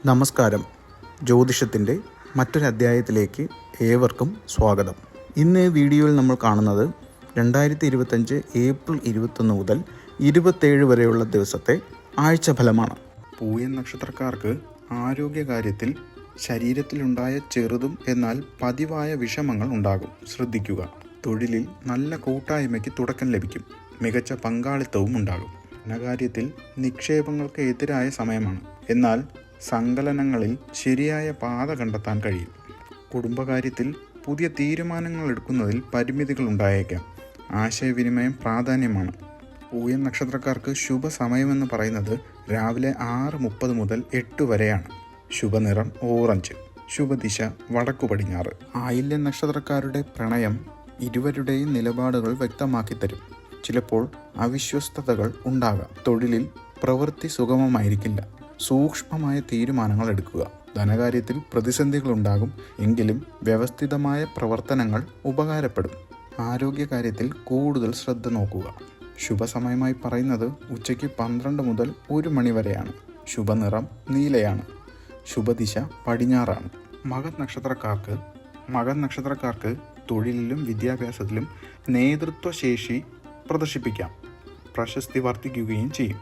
നമസ്കാരം. ജ്യോതിഷത്തിൻ്റെ മറ്റൊരധ്യായത്തിലേക്ക് ഏവർക്കും സ്വാഗതം. ഇന്ന് വീഡിയോയിൽ നമ്മൾ കാണുന്നത് 2025 ഏപ്രിൽ 21 മുതൽ 27 വരെയുള്ള ദിവസത്തെ ആഴ്ചഫലമാണ്. പൂയം നക്ഷത്രക്കാർക്ക് ആരോഗ്യകാര്യത്തിൽ ശരീരത്തിലുണ്ടായ ചെറുതും എന്നാൽ പതിവായ വിഷമങ്ങൾ ഉണ്ടാകും. ശ്രദ്ധിക്കുക. തൊഴിലിൽ നല്ല കൂട്ടായ്മയ്ക്ക് തുടക്കം ലഭിക്കും. മികച്ച പങ്കാളിത്തവും ഉണ്ടാകും. ധനകാര്യത്തിൽ നിക്ഷേപങ്ങൾക്ക് എതിരായ സമയമാണ്. എന്നാൽ സങ്കലനങ്ങളിൽ ശരിയായ പാത കണ്ടെത്താൻ കഴിയും. കുടുംബകാര്യത്തിൽ പുതിയ തീരുമാനങ്ങൾ എടുക്കുന്നതിൽ പരിമിതികൾ ഉണ്ടായേക്കാം. ആശയവിനിമയം പ്രാധാന്യമാണ്. പൂയം നക്ഷത്രക്കാർക്ക് ശുഭസമയമെന്ന് പറയുന്നത് രാവിലെ 6:30 മുതൽ 8 വരെയാണ്. ശുഭനിറം ഓറഞ്ച്. ശുഭദിശ വടക്കു പടിഞ്ഞാറ്. ആയില്യം നക്ഷത്രക്കാരുടെ പ്രണയം ഇരുവരുടെയും നിലപാടുകൾ വ്യക്തമാക്കി തരും. ചിലപ്പോൾ അവിശ്വസ്തതകൾ ഉണ്ടാകാം. തൊഴിലിൽ പ്രവൃത്തി സുഗമമായിരിക്കില്ല. സൂക്ഷ്മമായ തീരുമാനങ്ങൾ എടുക്കുക. ധനകാര്യത്തിൽ പ്രതിസന്ധികൾ ഉണ്ടാകും. എങ്കിലും വ്യവസ്ഥിതമായ പ്രവർത്തനങ്ങൾ ഉപകാരപ്പെടും. ആരോഗ്യകാര്യത്തിൽ കൂടുതൽ ശ്രദ്ധ നോക്കുക. ശുഭസമയമായി പറയുന്നത് ഉച്ചയ്ക്ക് 12 മുതൽ 1 മണി വരെയാണ്. ശുഭനിറം നീലയാണ്. ശുഭദിശ പടിഞ്ഞാറാണ്. മകൻ നക്ഷത്രക്കാർക്ക് തൊഴിലിലും വിദ്യാഭ്യാസത്തിലും നേതൃത്വശേഷി പ്രദർശിപ്പിക്കാം. പ്രശസ്തി വർദ്ധിക്കുകയും ചെയ്യും.